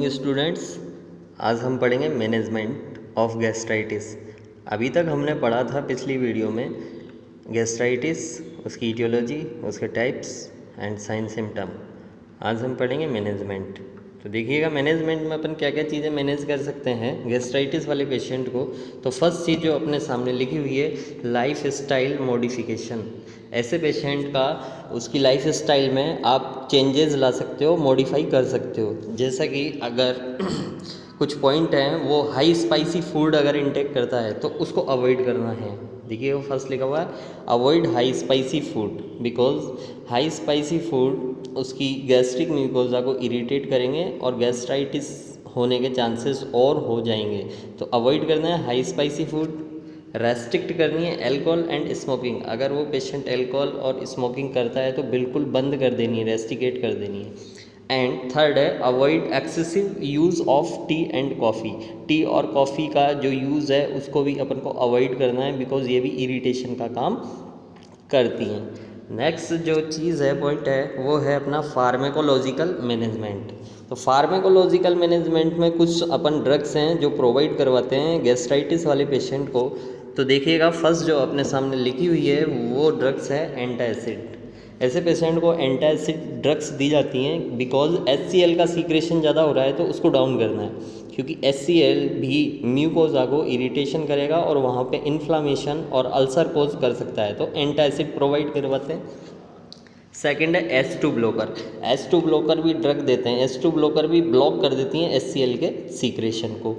Morning students. आज हम पढ़ेंगे मैनेजमेंट ऑफ गैस्ट्राइटिस। अभी तक हमने पढ़ा था पिछली वीडियो में गैस्ट्राइटिस, उसकी ईटियोलॉजी, उसके टाइप्स एंड साइन सिम्टम। आज हम पढ़ेंगे मैनेजमेंट। तो देखिएगा मैनेजमेंट में अपन क्या क्या चीज़ें मैनेज कर सकते हैं गैस्ट्राइटिस वाले पेशेंट को। तो फर्स्ट चीज़ जो अपने सामने लिखी हुई है, लाइफ स्टाइल मॉडिफिकेशन। ऐसे पेशेंट का उसकी लाइफ स्टाइल में आप चेंजेस ला सकते हो, मॉडिफाई कर सकते हो। जैसा कि अगर कुछ पॉइंट हैं, वो हाई स्पाइसी फूड अगर इंटेक करता है तो उसको अवॉइड करना है। देखिए वो फर्स्ट लिखा हुआ है, avoid high spicy food, because high spicy food उसकी गैस्ट्रिक म्यूकोजा को इरिटेट करेंगे और गैस्ट्राइटिस होने के चांसेस और हो जाएंगे। तो अवॉइड करना है हाई स्पाइसी फूड। रेस्ट्रिक्ट करनी है एल्कोहल एंड स्मोकिंग। अगर वो पेशेंट एल्कोहल और स्मोकिंग करता है तो बिल्कुल बंद कर देनी है, रेस्ट्रिकेट कर देनी है। एंड थर्ड है, avoid excessive use of T and coffee. T और कॉफ़ी का जो यूज़ है उसको भी अपन को अवॉइड करना है, बिकॉज ये भी इरिटेशन का काम करती हैं। नेक्स्ट जो चीज़ है, पॉइंट है, वो है अपना फार्मेकोलॉजिकल मैनेजमेंट। तो फार्मेकोलॉजिकल मैनेजमेंट में कुछ अपन ड्रग्स हैं जो प्रोवाइड करवाते हैं गैस्ट्राइटिस वाले पेशेंट को। तो देखिएगा फर्स्ट जो अपने सामने लिखी हुई है वो ड्रग्स है एंटासिड। ऐसे पेशेंट को एंटासिड ड्रग्स दी जाती हैं बिकॉज HCl का सीक्रेशन ज़्यादा हो रहा है तो उसको डाउन करना है, क्योंकि HCl भी म्यूकोजा को इरिटेशन करेगा और वहाँ पे इन्फ्लामेशन और अल्सर कोज कर सकता है। तो एंटासिड प्रोवाइड करवाते हैं। सेकेंड है H2 ब्लॉकर। H2 ब्लॉकर भी ड्रग देते हैं। H2 ब्लॉकर भी ब्लॉक कर देती हैं HCl के सीक्रेशन को।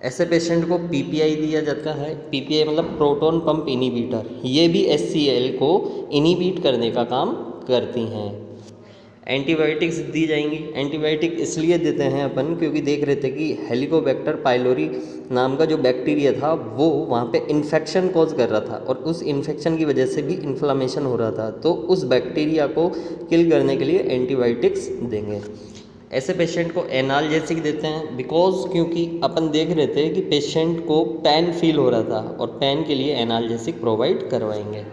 ऐसे पेशेंट को PPI दिया जाता है। PPI मतलब प्रोटॉन पंप इनिबिटर। ये भी HCl को इनिबिट करने का काम करती हैं। एंटीबायोटिक्स दी जाएंगी। एंटीबायोटिक इसलिए देते हैं अपन क्योंकि देख रहे थे कि हेलिकोबैक्टर पाइलोरी नाम का जो बैक्टीरिया था वो वहाँ पे इन्फेक्शन कॉज कर रहा था और उस इन्फेक्शन की वजह से भी इन्फ्लामेशन हो रहा था। तो उस बैक्टीरिया को किल करने के लिए एंटीबायोटिक्स देंगे। ऐसे पेशेंट को एनाल्जेसिक देते हैं बिकॉज क्योंकि अपन देख रहे थे कि पेशेंट को पेन फील हो रहा था और पेन के लिए एनाल्जेसिक प्रोवाइड करवाएंगे।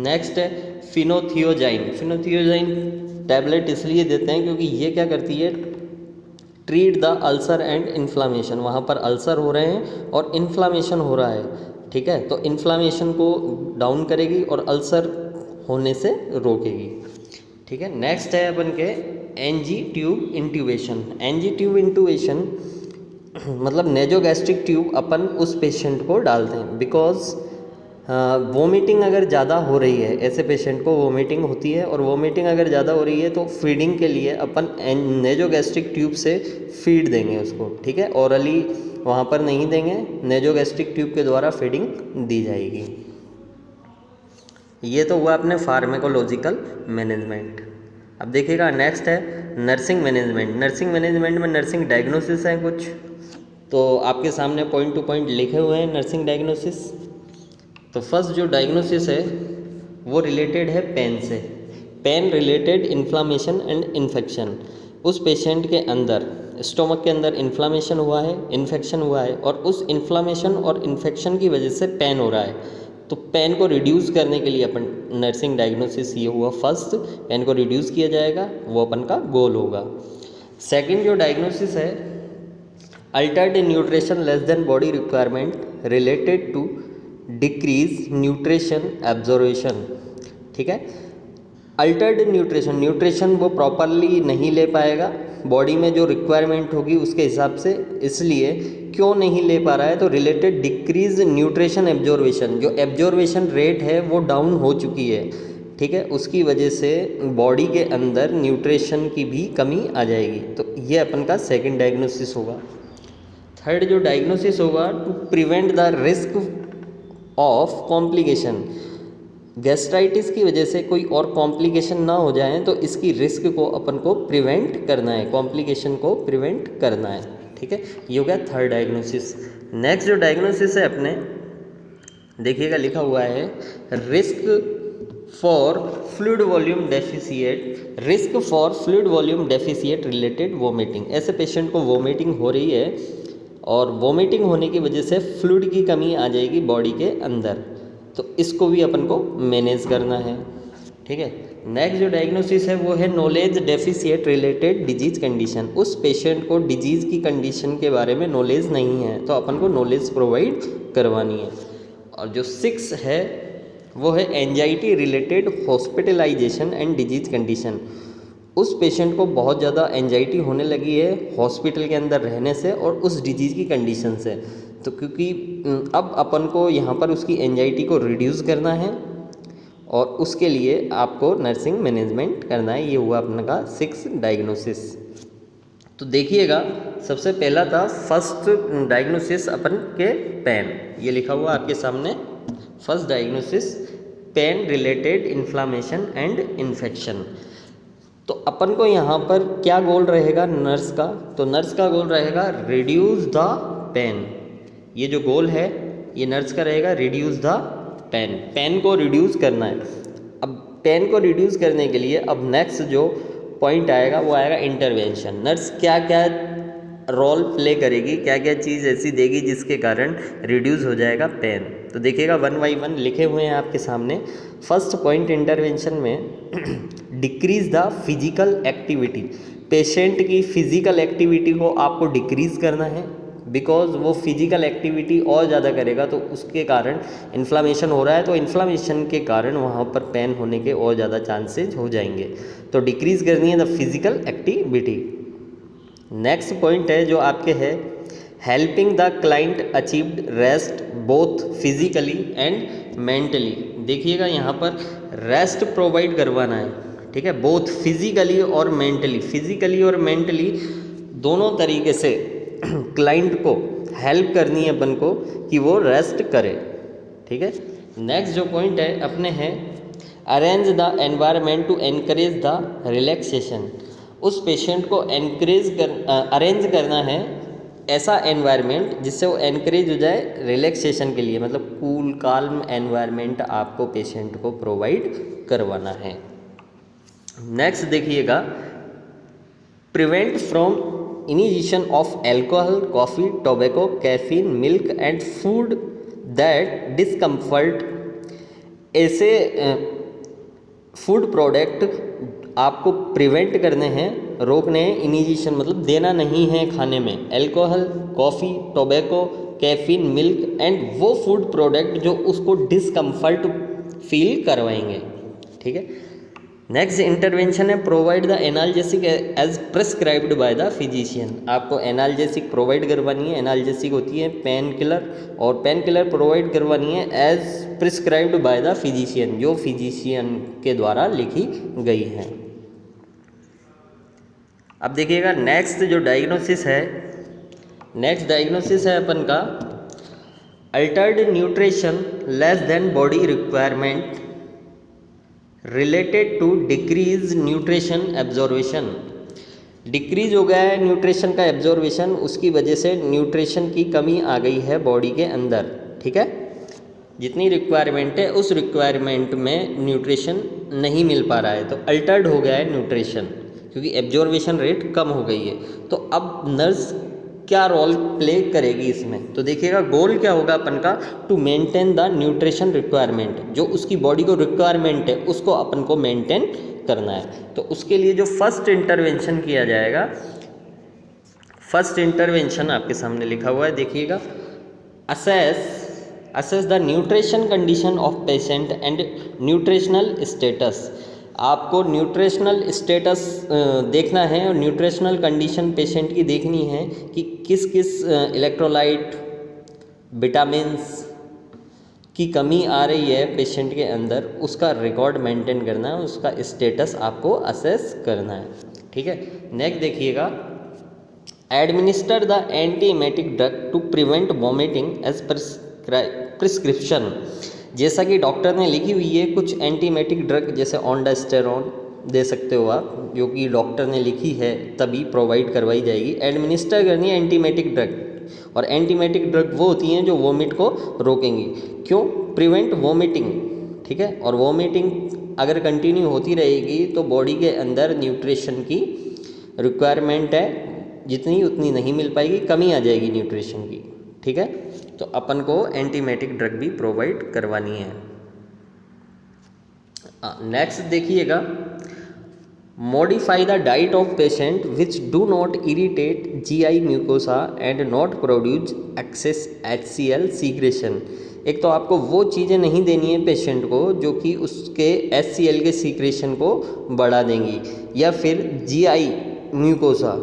नेक्स्ट है फिनोथियोजाइन। फिनोथियोजाइन टैबलेट इसलिए देते हैं क्योंकि ये क्या करती है, treat the ulcer and inflammation. वहाँ पर अल्सर हो रहे हैं और इन्फ्लामेशन हो रहा है, ठीक है, तो इन्फ्लामेशन को डाउन करेगी और अल्सर होने से रोकेगी, ठीक है। नेक्स्ट है अपन के NG tube intubation. NG tube intubation मतलब नेजोगैस्ट्रिक ट्यूब अपन उस पेशेंट को डालते हैं बिकॉज वोमिटिंग अगर ज़्यादा हो रही है, ऐसे पेशेंट को वोमिटिंग होती है और वोमिटिंग अगर ज़्यादा हो रही है तो फीडिंग के लिए अपन नेजोगैस्ट्रिक ट्यूब से फीड देंगे उसको, ठीक है। ओरली वहाँ पर नहीं देंगे, नेजोगैस्ट्रिक ट्यूब के द्वारा फीडिंग दी जाएगी। ये तो हुआ अपने फार्मेकोलॉजिकल मैनेजमेंट। अब देखिएगा नेक्स्ट है नर्सिंग मैनेजमेंट। नर्सिंग मैनेजमेंट में नर्सिंग डायग्नोसिस हैं कुछ, तो आपके सामने पॉइंट टू पॉइंट लिखे हुए हैं नर्सिंग डायग्नोसिस। तो फर्स्ट जो डायग्नोसिस है वो रिलेटेड है पेन से। Pen related inflammation and infection. उस पेशेंट के अंदर स्टोमक के अंदर इन्फ्लामेशन हुआ है, इन्फेक्शन हुआ है और उस इन्फ्लामेशन और इन्फेक्शन की वजह से पेन हो रहा है। तो पेन को रिड्यूस करने के लिए अपन नर्सिंग डायग्नोसिस ये हुआ फर्स्ट, पेन को रिड्यूस किया जाएगा, वो अपन का गोल होगा। सेकंड जो डायग्नोसिस है, altered nutrition less than body requirement related to decrease nutrition absorption, ठीक है। अल्टर्ड न्यूट्रिशन, न्यूट्रिशन वो प्रॉपरली नहीं ले पाएगा, बॉडी में जो रिक्वायरमेंट होगी उसके हिसाब से, इसलिए क्यों नहीं ले पा रहा है, तो रिलेटेड डिक्रीज न्यूट्रिशन एब्जॉर्वेशन, जो एब्जॉर्वेशन रेट है वो डाउन हो चुकी है, ठीक है, उसकी वजह से बॉडी के अंदर न्यूट्रिशन की भी कमी आ जाएगी। तो ये अपन का सेकंड डायग्नोसिस होगा। थर्ड जो डायग्नोसिस होगा, to prevent the risk of complication. Gastritis की वजह से कोई और कॉम्प्लिकेशन ना हो जाए तो इसकी रिस्क को अपन को प्रिवेंट करना है, कॉम्प्लिकेशन को प्रिवेंट करना है, ठीक है। ये हो गया थर्ड डायग्नोसिस। नेक्स्ट जो डायग्नोसिस है अपने देखिएगा लिखा हुआ है, risk for fluid volume deficit. Risk for fluid volume deficit related vomiting. ऐसे पेशेंट को वोमिटिंग हो रही है और वोमिटिंग होने की वजह से फ्लूइड की कमी आ जाएगी बॉडी के अंदर, तो इसको भी अपन को मैनेज करना है। ठीक है। नेक्स्ट जो डायग्नोसिस है वो है knowledge deficient related disease condition. उस पेशेंट को डिजीज़ की कंडीशन के बारे में नॉलेज नहीं है तो अपन को नॉलेज प्रोवाइड करवानी है। और जो 6 है वो है anxiety related hospitalisation and disease condition. उस पेशेंट को बहुत ज़्यादा एंजाइटी होने लगी है हॉस्पिटल के अंदर रहने से और उस डिजीज़ की कंडीशन से, तो क्योंकि अब अपन को यहाँ पर उसकी एंजाइटी को रिड्यूस करना है और उसके लिए आपको नर्सिंग मैनेजमेंट करना है। ये हुआ अपने का 6 डायग्नोसिस। तो देखिएगा सबसे पहला था फर्स्ट डायग्नोसिस अपन के पेन, ये लिखा हुआ आपके सामने। First diagnosis pen related inflammation and infection. तो अपन को यहाँ पर क्या गोल रहेगा नर्स का, तो नर्स का गोल रहेगा रिड्यूस द पेन। ये जो गोल है ये नर्स का रहेगा रिड्यूस द पेन, पेन को रिड्यूस करना है। अब पेन को रिड्यूस करने के लिए अब नेक्स्ट जो पॉइंट आएगा वो आएगा इंटरवेंशन। नर्स क्या क्या रोल प्ले करेगी, क्या क्या चीज़ ऐसी देगी जिसके कारण रिड्यूस हो जाएगा पेन। तो देखिएगा 1 बाई 1 लिखे हुए हैं आपके सामने। फर्स्ट पॉइंट इंटरवेंशन में decrease the physical activity. Patient की फिजिकल एक्टिविटी को आपको डिक्रीज़ करना है, बिकॉज वो फिजिकल एक्टिविटी और ज़्यादा करेगा तो उसके कारण इन्फ्लामेशन हो रहा है, तो इन्फ्लामेशन के कारण वहाँ पर पेन होने के और ज़्यादा चांसेज हो जाएंगे। तो डिक्रीज़ करनी है the physical activity. Next point है जो आपके है helping the client achieved rest both physically and mentally. देखिएगा यहाँ पर रेस्ट प्रोवाइड करवाना है, ठीक है, बोथ फिजिकली और मेंटली। फिजिकली और मेंटली दोनों तरीके से क्लाइंट को हेल्प करनी है अपन को कि वो रेस्ट करे, ठीक है। नेक्स्ट जो पॉइंट है अपने हैं arrange the environment to encourage the relaxation. उस पेशेंट को अरेंज करना है ऐसा एनवायरनमेंट जिससे वो एनकरेज हो जाए रिलैक्सेशन के लिए, मतलब कूल काल्म एनवायरनमेंट आपको पेशेंट को प्रोवाइड करवाना है। नेक्स्ट देखिएगा prevent from initiation of alcohol, coffee, tobacco, caffeine, milk and food that discomfort. ऐसे फूड प्रोडक्ट आपको प्रिवेंट करने हैं, रोकने हैं। इनिशिएशन मतलब देना नहीं है खाने में alcohol, coffee, tobacco, caffeine, milk and वो फूड प्रोडक्ट जो उसको डिस्कम्फर्ट फील करवाएंगे, ठीक है। नेक्स्ट इंटरवेंशन है provide the analgesic as prescribed by the physician. आपको एनाल्जेसिक प्रोवाइड करवानी है। एनाल्जेसिक होती है पेन किलर, और पेन किलर प्रोवाइड करवानी है as prescribed by the physician, जो फिजिशियन के द्वारा लिखी गई है। अब देखिएगा नेक्स्ट जो डायग्नोसिस है, नेक्स्ट डायग्नोसिस है अपन का altered nutrition less than body requirement related to decrease nutrition absorption. Decrease हो गया है न्यूट्रिशन का एब्जॉर्वेशन, उसकी वजह से न्यूट्रिशन की कमी आ गई है बॉडी के अंदर, ठीक है। जितनी रिक्वायरमेंट है उस रिक्वायरमेंट में न्यूट्रिशन नहीं मिल पा रहा है, तो अल्टर्ड हो गया है न्यूट्रिशन क्योंकि एब्जॉर्वेशन रेट कम हो गई है। तो अब नर्स क्या रोल प्ले करेगी इसमें, तो देखिएगा गोल क्या होगा अपन का to maintain the nutrition requirement. जो उसकी बॉडी को रिक्वायरमेंट है उसको अपन को मेंटेन करना है। तो उसके लिए जो फर्स्ट इंटरवेंशन किया जाएगा, फर्स्ट इंटरवेंशन आपके सामने लिखा हुआ है, देखिएगा assess the nutrition condition of patient and nutritional status. आपको न्यूट्रिशनल स्टेटस देखना है और न्यूट्रिशनल कंडीशन पेशेंट की देखनी है कि किस किस इलेक्ट्रोलाइट, विटामिन्स की कमी आ रही है पेशेंट के अंदर, उसका रिकॉर्ड मेंटेन करना है, उसका स्टेटस आपको असेस करना है, ठीक है। नेक्स्ट देखिएगा administer the antiemetic drug to prevent vomiting as prescription. जैसा कि डॉक्टर ने लिखी हुई है कुछ एंटीमेटिक ड्रग जैसे ऑन्डास्टेरॉन दे सकते हो आप, जो कि डॉक्टर ने लिखी है तभी प्रोवाइड करवाई जाएगी। एडमिनिस्टर करनी है एंटीमेटिक ड्रग, और एंटीमेटिक ड्रग वो होती हैं जो वोमिट को रोकेंगी। क्यों? प्रिवेंट वोमिटिंग, ठीक है। और वोमिटिंग अगर कंटिन्यू होती रहेगी तो बॉडी के अंदर न्यूट्रिशन की रिक्वायरमेंट है जितनी उतनी नहीं मिल पाएगी, कमी आ जाएगी न्यूट्रिशन की, ठीक है। तो अपन को एंटीमेटिक ड्रग भी प्रोवाइड करवानी है। नेक्स्ट देखिएगा, modify the diet of patient which do not irritate GI mucosa and not produce excess HCl secretion. एक तो आपको वो चीज़ें नहीं देनी है पेशेंट को जो कि उसके HCl के सीक्रेशन को बढ़ा देंगी, या फिर GI म्यूकोसा,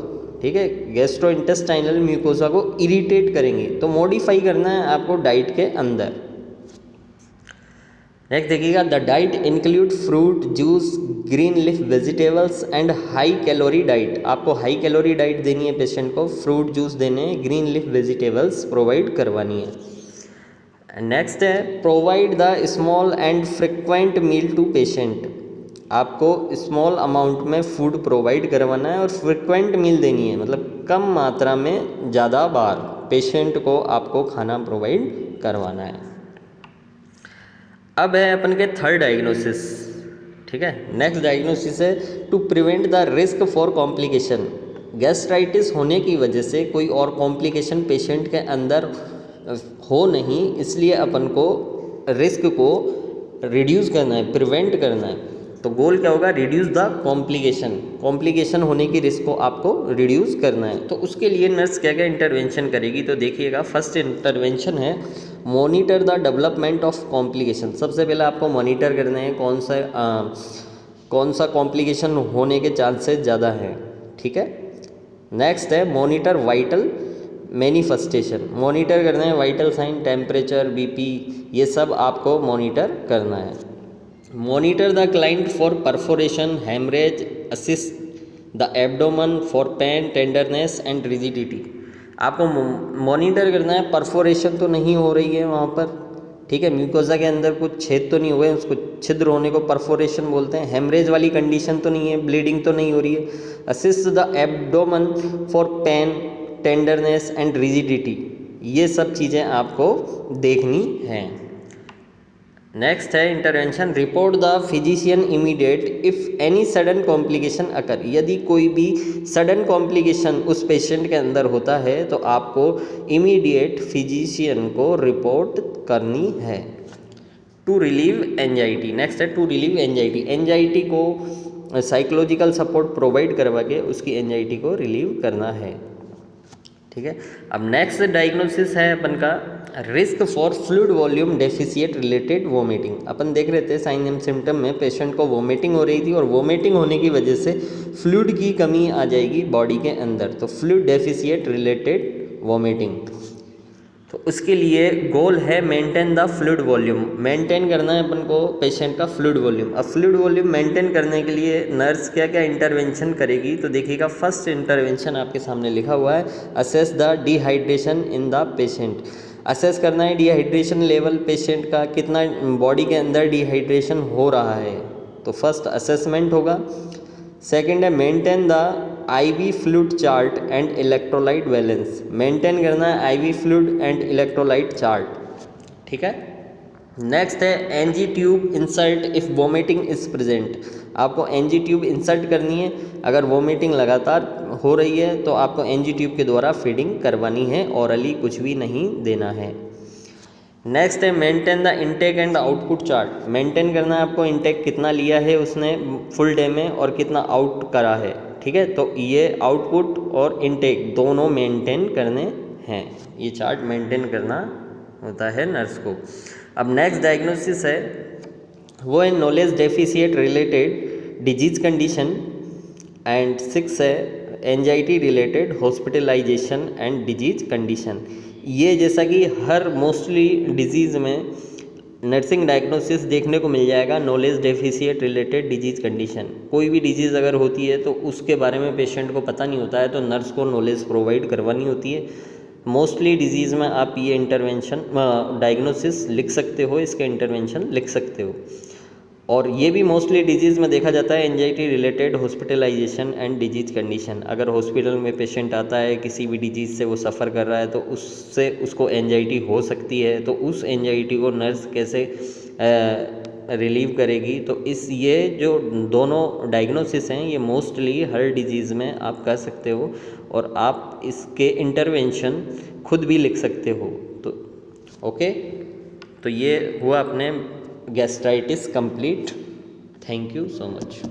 ठीक है, गैस्ट्रोइंटेस्टाइनल म्यूकोसा को इरिटेट करेंगे। तो मॉडिफाई करना है आपको डाइट के अंदर। नेक्स्ट देखिएगा, the diet include fruit juice green leaf vegetables and high calorie diet. आपको हाई कैलोरी डाइट देनी है पेशेंट को, फ्रूट जूस देने हैं, ग्रीन लीफ वेजिटेबल्स प्रोवाइड करवानी है। नेक्स्ट है, provide the small and frequent meal to patient. आपको स्मॉल अमाउंट में फूड प्रोवाइड करवाना है और फ्रिक्वेंट मील देनी है, मतलब कम मात्रा में ज़्यादा बार पेशेंट को आपको खाना प्रोवाइड करवाना है। अब है अपन के थर्ड डायग्नोसिस, ठीक है। नेक्स्ट डायग्नोसिस है, to prevent the risk for complication. Gastritis होने की वजह से कोई और कॉम्प्लिकेशन पेशेंट के अंदर हो नहीं, इसलिए अपन को रिस्क को रिड्यूस करना है, प्रिवेंट करना है। तो गोल क्या होगा, रिड्यूस द कॉम्प्लिकेशन। कॉम्प्लिकेशन होने की रिस्क को आपको रिड्यूस करना है। तो उसके लिए नर्स क्या क्या इंटरवेंशन करेगी, तो देखिएगा, फर्स्ट इंटरवेंशन है monitor the development of complication. सबसे पहले आपको मॉनिटर करना है कौन सा कॉम्प्लिकेशन होने के चांसेस ज़्यादा हैं, ठीक है। नेक्स्ट है मॉनिटर वाइटल मैनिफेस्टेशन। मॉनिटर करना है वाइटल साइन, टेम्परेचर, BP, ये सब आपको मॉनिटर करना है। Monitor the client for perforation, haemorrhage, assist the abdomen for pain, tenderness and rigidity. आपको मॉनिटर करना है परफोरेशन तो नहीं हो रही है वहाँ पर, ठीक है, म्यूकोसा के अंदर कुछ छेद तो नहीं हुए, उसको छिद्र होने को परफोरेशन बोलते हैं। हेमरेज वाली कंडीशन तो नहीं है, ब्लीडिंग तो नहीं हो रही है। Assist the abdomen for pain, tenderness and rigidity, ये सब चीज़ें आपको देखनी हैं। नेक्स्ट है intervention, report the physician immediate if any sudden complication occur. यदि कोई भी सडन कॉम्प्लिकेशन उस पेशेंट के अंदर होता है तो आपको इमीडिएट फिजिशियन को रिपोर्ट करनी है। To relieve anxiety. नेक्स्ट है टू रिलीव एंजाइटी। एंजाइटी को साइकोलॉजिकल सपोर्ट प्रोवाइड करवा के उसकी एंजाइटी को रिलीव करना है, ठीक है। अब नेक्स्ट डायग्नोसिस है अपन का, risk for fluid volume deficit related vomiting. अपन देख रहे थे साइन एंड सिम्टम में पेशेंट को वोमिटिंग हो रही थी और वोमिटिंग होने की वजह से फ्लूइड की कमी आ जाएगी बॉडी के अंदर, तो फ्लूइड डेफिशिएट रिलेटेड वोमिटिंग। तो उसके लिए गोल है maintain the fluid volume. Maintain करना है अपन को पेशेंट का फ्लूइड वॉल्यूम। अब फ्लूइड वॉल्यूम मेंटेन करने के लिए नर्स क्या क्या इंटरवेंशन करेगी, तो देखिएगा, फर्स्ट इंटरवेंशन आपके सामने लिखा हुआ है, assess the dehydration in the patient. Assess करना है डिहाइड्रेशन लेवल पेशेंट का, कितना बॉडी के अंदर डिहाइड्रेशन हो रहा है, तो फर्स्ट असेसमेंट होगा। सेकेंड है maintain the IV fluid chart and electrolyte balance. Maintain करना है IV fluid and electrolyte chart, ठीक है। नेक्स्ट है NG tube insert if vomiting is present. आपको NG ट्यूब इंसर्ट करनी है, अगर वोमिटिंग लगातार हो रही है तो आपको NG ट्यूब के द्वारा फीडिंग करवानी है, ऑरली कुछ भी नहीं देना है। नेक्स्ट है maintain the intake and output chart. Maintain करना है आपको इनटेक कितना लिया है उसने फुल डे में और कितना आउट करा है, ठीक है। तो ये आउटपुट और इनटेक दोनों मेंटेन करने हैं, ये चार्ट मेंटेन करना होता है नर्स को। अब नेक्स्ट डायग्नोसिस है वो है knowledge deficient related disease condition and 6 है anxiety related hospitalisation and disease condition. ये जैसा कि हर मोस्टली डिजीज़ में नर्सिंग डायग्नोसिस देखने को मिल जाएगा, knowledge deficient related disease condition. कोई भी डिजीज़ अगर होती है तो उसके बारे में पेशेंट को पता नहीं होता है, तो नर्स को नॉलेज प्रोवाइड करवानी होती है। मोस्टली डिजीज़ में आप ये इंटरवेंशन डायग्नोसिस लिख सकते हो, इसके इंटरवेंशन लिख सकते हो। और ये भी मोस्टली डिजीज़ में देखा जाता है anxiety related hospitalisation and disease condition. अगर हॉस्पिटल में पेशेंट आता है किसी भी डिजीज़ से वो सफ़र कर रहा है तो उससे उसको एंजाइटी हो सकती है, तो उस एंजाइटी को नर्स कैसे रिलीव करेगी। तो ये जो दोनों डायग्नोसिस हैं ये मोस्टली हर डिजीज़ में आप कर सकते हो और आप इसके इंटरवेंशन खुद भी लिख सकते हो। तो ओके, तो ये हुआ अपने gastritis complete. Thank you so much.